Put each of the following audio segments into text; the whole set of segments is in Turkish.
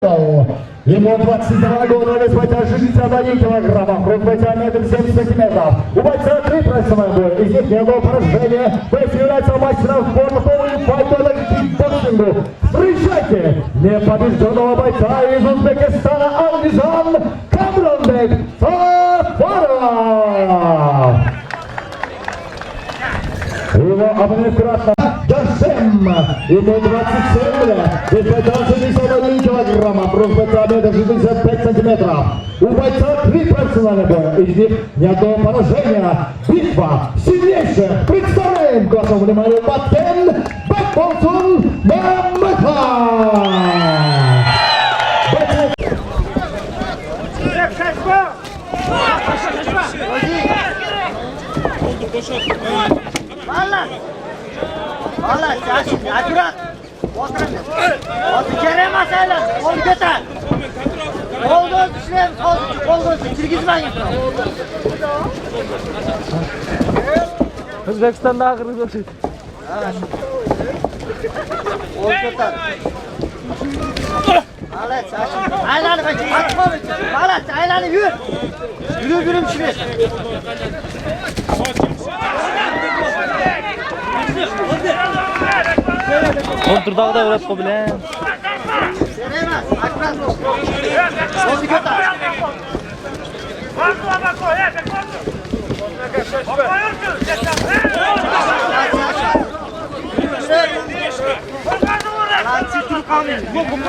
Ему 22 года, вес бойца 61 килограммов, круг бойца метр 70 сантиметров. У бойца 3 профессиональных боя, из них ни одного поражения. Бойц является мастером спорта по файтинг и кикбоксингу. Встречайте непобежденного бойца из Узбекистана Андижан Камранбек Сафаров. Его оппонент кратно Дашем, ему 27 лет, вес бойца 61 килограмма, круг бойца метр 65 сантиметров. У бойца 3 профессиональных боя, из них ни одного поражения. Битва сильнейших. Представляем к вашему вниманию Баткен Бекболсон Мамаха. Valla çarşın, acurat. Oturun. Otur keremez aylan. Kol götür. Kol göz düşüreyim. Kol göz. Kirgizmen yapın. Özbekistan'da ağır götür. Kol götür. Valla çarşın. Aylanı kaçın. Atma mı? Valla aylanı yürü. Yürü düşüreyim. Konturdağı da öğret bilen. Seremez, akran. Kol götür. Lan çıktım kalmayın.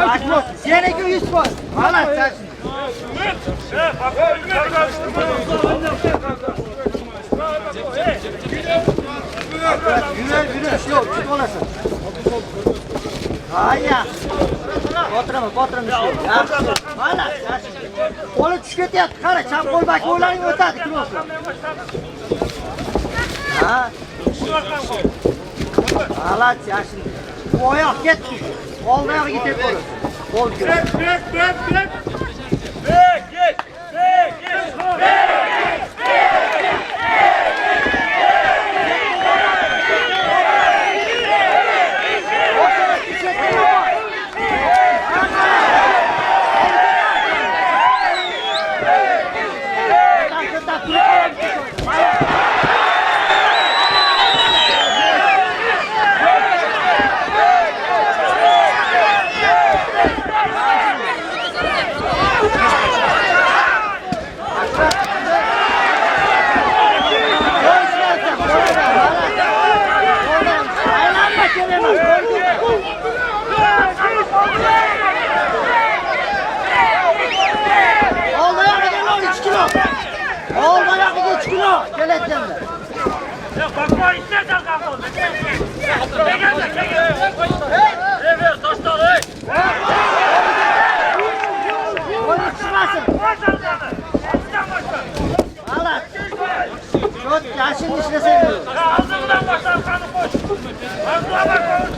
Açmaz. Seneki 100 boy. Valla çarşın. Yürü, yok, çık olasın. Hayır. Batırma, bir şey. Hala, kolu düşket yat, kara, çam kol bak, oğlanın ötedi, kim olsun? Ha? Hala, çarşın. Bu ayak gitmiş. Kol ayağı gitek olur. Kol gör. Bek. Yaşın işlesin diyor. Ağzından başlar kanı koş. Ağzına bak oğlum.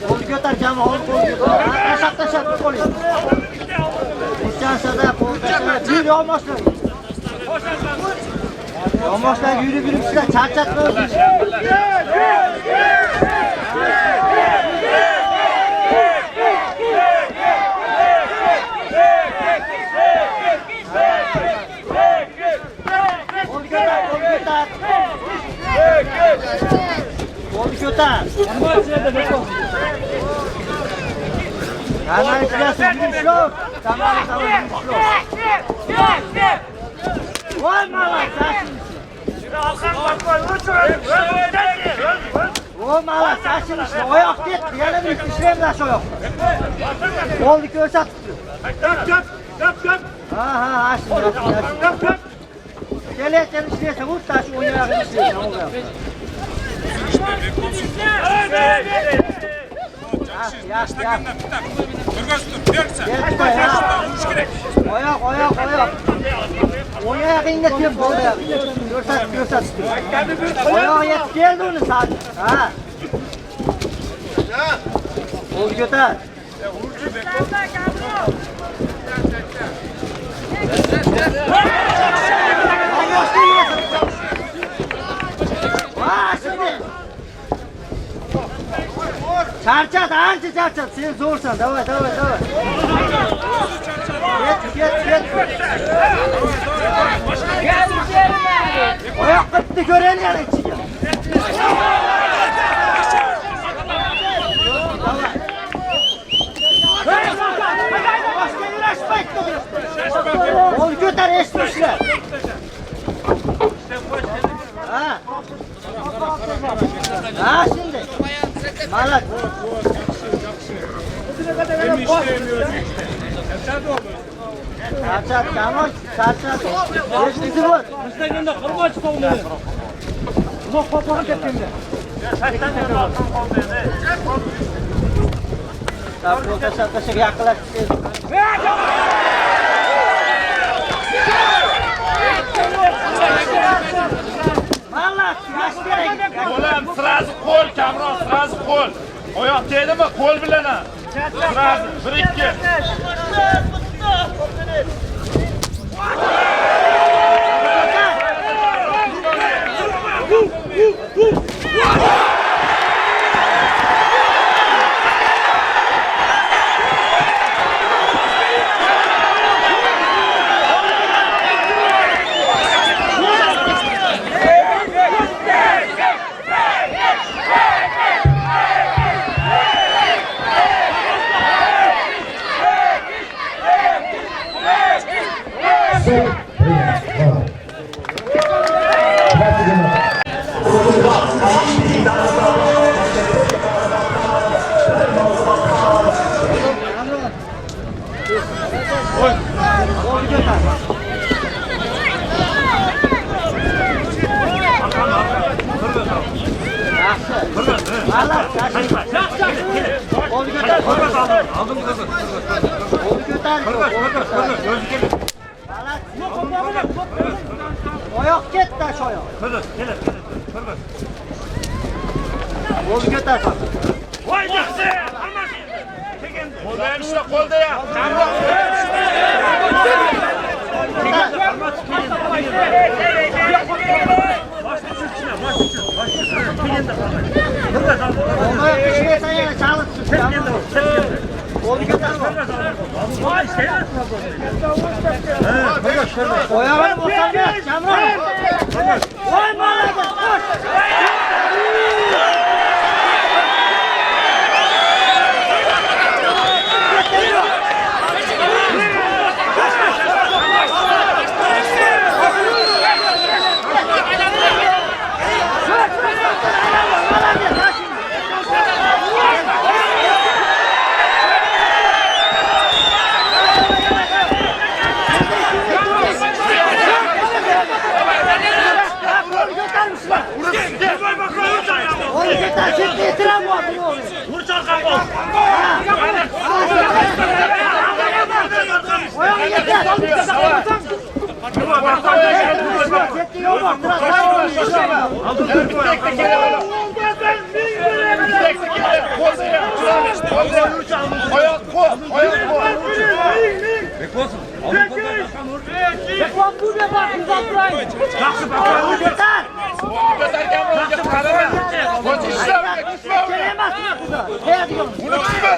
Kol götür cama, kol götür. Taşak kol. Uçan sada kol taşak. Yürü olmazlar. Olmazlar yürü size çarçatma olsun. Kanal izliyorsun, yürüyüş yok. Kanal yürüyüş yok. Olma lan, saçın olma lan, saçın işte. O yok git, yana bir işlem de şu yok. Oldu ki ölçü tutuyor. Ha, açın. Gel işliyorsa vur taş, oynayarak işliyorsa. Yak. Oyak. Oyak inletip oldu. Görsat. Oyak yetip geldi onu sadece. Ha. Ol götür. Çarçat, anca çarçat. Sen zorsan. Davay. Git. Ayak kıttı gören yani içine. Başka uğraşmayın. Ol götür esmişler. Ha şimdi. Malak. Çarçat, tamam. Çarçat. Eşlizi var. Müstakinde kurban çıkıyor. Bu papağan tepkimde. Tamam, taşak yaklaşık. Malak, Ulan sırası kol Kamron, sırası kol. Oyoq deydimi? Kol bilan. Sırası 1-2. Oyoq ketdi shoyoq. Qo'l ko'tar. Voy yaxshi. Qo'lda ham ishla, qo'lda ham. Kamron. Ona pişmese yana çalıp tutacağım. Qo'l ko'tar. Voy sen. Oyog'ini bosarga, Kamron. Voy malaka, koş. Onu yeter, şimdi itiram var bunu. Vur çalkan ol. Oyağı yeter. Ciddi yok bak, biraz daha Oyoq qo'y, oyoq qo'y. yeter. Ko'targan qarama. Qo'y ishlarga tushma. Kelemez burada. Ne diyorsun? Uni tushma.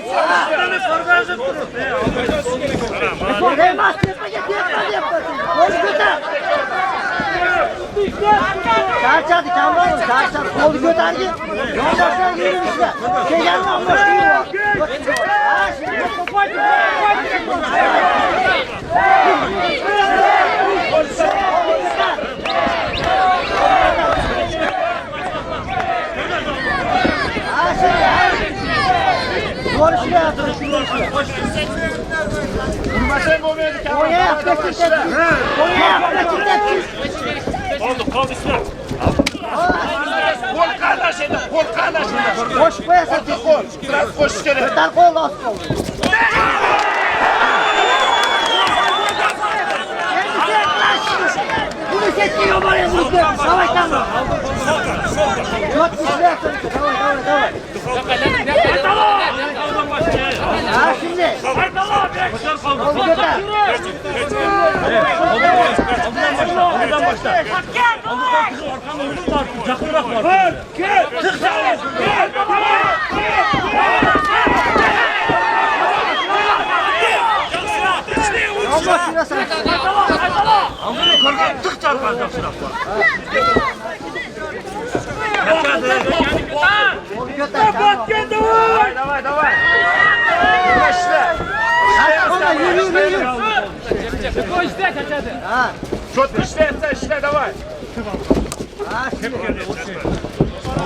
Kelemez, yetmez. Onu götür. Çarçadı, Kamron, çarçadı. Kolu götür git. Yoldaşlar yürümüşler. Şeylerini almış değil mi? Ha şimdi. Ha şimdi. Konuşuyor yaptırış. Vurmasang bo'lmaydi Kamron. Oya yaptırış. Oya yaptırış. Qoldi ishlar. Qo'l qanashida, qo'l qanashida. Qo'shib qo'yasan. Qo'l, biraz qo'shish kerak. Ko'tar qo'l osti qo'l. Bunu seçiyor bana bunu. Davay tamam. Yok düşler sonuçta. Davay. Ha şimdi. Onu götür. Ondan başla. Yakınrak var. Gel. Gel. Çarpmasın. Aldın korkan tık çarpacaksın abla. Kolu götür. Давай, давай. İşte. Ona yürü. Ha. Çok işle, давай. Ha şimdi.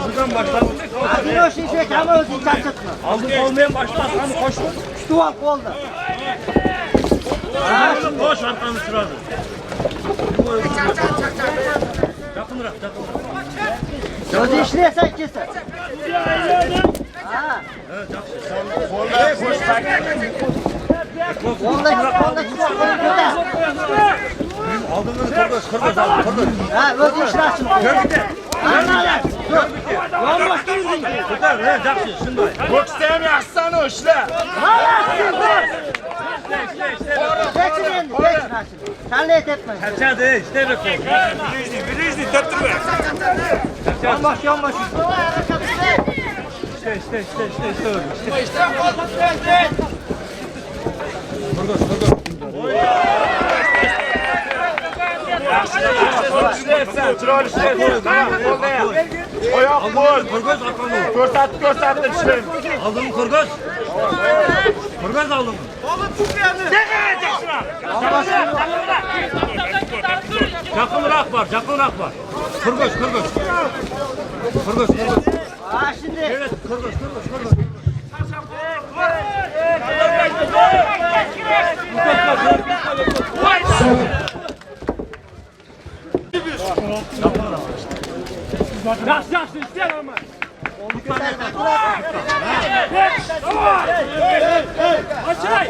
Buradan başladım. Hadi o şişe kamera olsun çarptırma. Aldım olmayan başlar. Hani koştum. Şu an kolda. Koş arkanı sırada. Yakın bırak. Gözü işleyesen keser. Ha. Koş Kolda çıkıyor. Kolu götür. Aldığını kırgız aldım. Ha gözü işlersin. Gör bir de. Dur. Yolbaş durun. Tutar ne yapsın şimdi? Koş istemiyorsan o işle. Geçin endi. Geçin ha şimdi. Sen et etme. Hadi işte bak. Birinci tuttur. Yolbaş. Troll işle. Oyak kol. Görsat işle. Aldın mı kurguz? Kurguz aldın mı? Yakınrak var. Kurguz. Ha şimdi. Evet, kurguz. Yaxşı istəyir ama. Açay.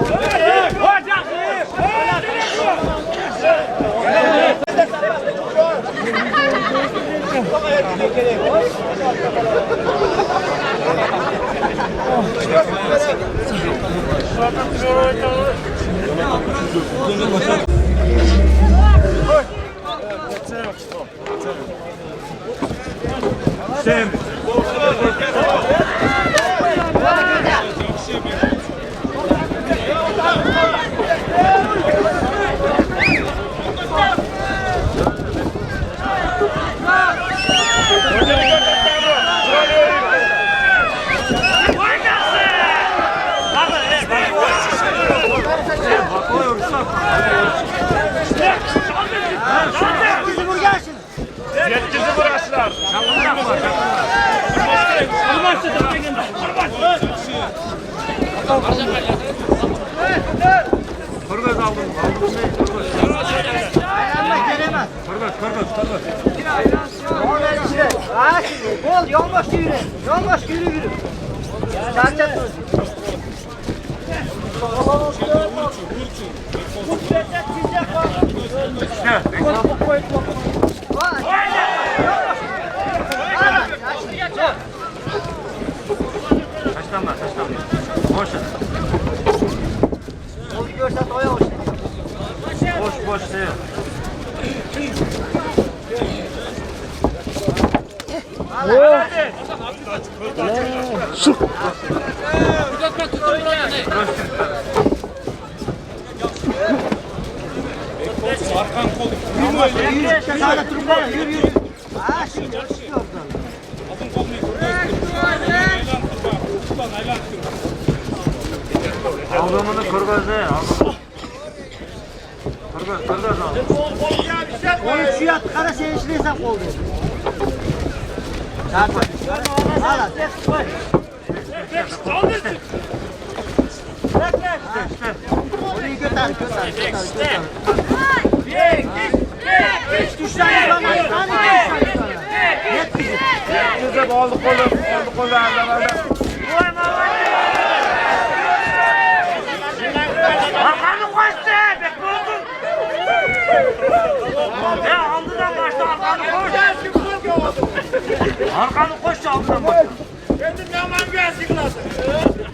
Sen. Bizi vur gelsin. Yetkizi burasılar. Kurguz aldım. Ayağınla gelemez. Kurguz. Oradan işte. Ha şimdi. Kol yolbaş yürü. Çarçat dur. Taşlanma. Boş. Kolu görsen oya hoş. Boş şey. Yürü işte sağda durup var. Yürü. Ha şimdi çıkıyor. Aldığımını kurguz ne? Kurguz aldım. Onu suya tıkara sen işleysen kol değil. Çarçat. Hala. Orayı götür. Hiç düşler yapamaz. Hani düşler yapamaz. Net bizi. Güzel oldu kolu. Arkanı koştu. Bekliyorsun. Ya aldıdan başla arkanı koş. Arkanı koş aldıdan başla. Kendin yaman gelsin lazım.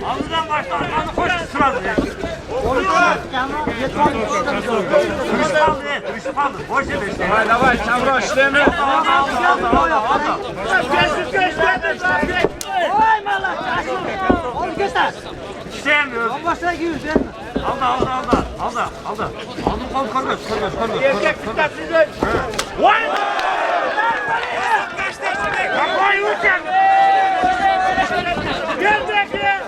Aldıdan başla arkanı koş sırası. Turşu kaldı. Boş ver işte. Давай, çamura işlemi. Oy malak. Onu göster. İsteyemiyor. Başına giriyor değil mi? Aldı. Aldım kol kırgız. Erkek dikkatlidir. Vay! Kafayı vuracak. Gel bekle.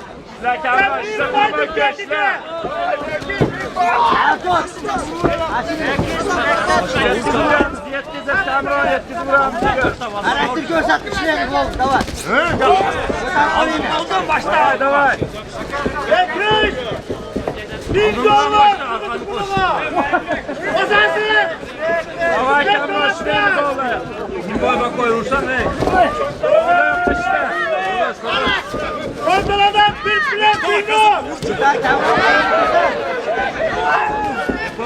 Zaten başta kurmak geçle. Elektrik göstermişler gibi oldu. Davay. Aldım başta. Davay. Bekleyin. Biz doğru. Kazansın. Davay kamera şuraya doğru. Bir boy bak koyursan ne? Kontroladan bir bile kurdu.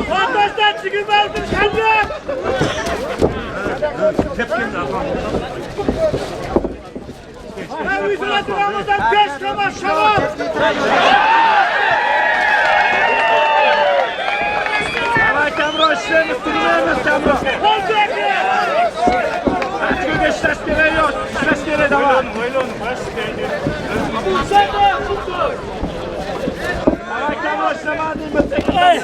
Montajdan çıkıp aldın kaldı. Tepkin de ben yüzüne duramadan 5 kamar şavar. Havay kamera işlerini sürmeyemiz kamera. Oldu ekle. Açık geçtaş gereği yok. Geçtaş gereği de var. Sen de tuttu. Havay kamera işlemediğim bir tekrar.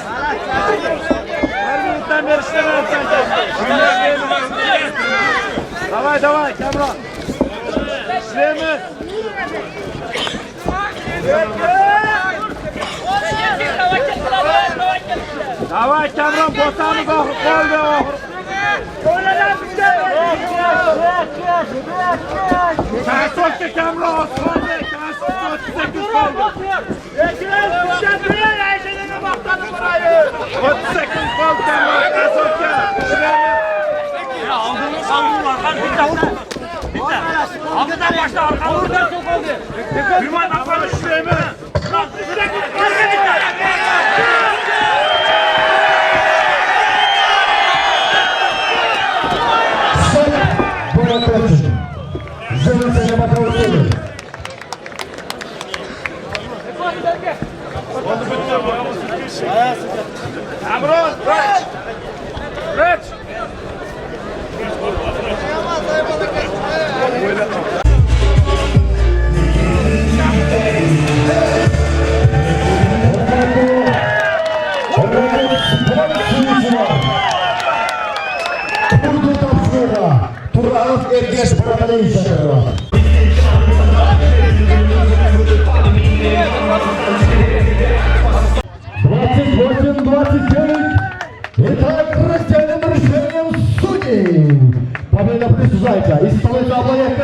Her minuttan beri işlemem sen. Davay kamera. İşleyemez. Davay kamera botanı kaldı. Öyle sen soktu kamera Osman Bey. Sen 38 kaldı. Ekran kuşatmaya yayınlarına baktanı burayı. 38 kaldı kamera. Sen soktu. Ya aldınlar. Bir daha vurdu. Altıdan başla arka vurdu. Bir man afanı şuraya mı? Lan 38 kaldı. Живется на мотоцикле. Amron, Reç. Туралов Эргеш Парамалейшакова. Итак, раздельным решением судей победа присуждается. И столица обладает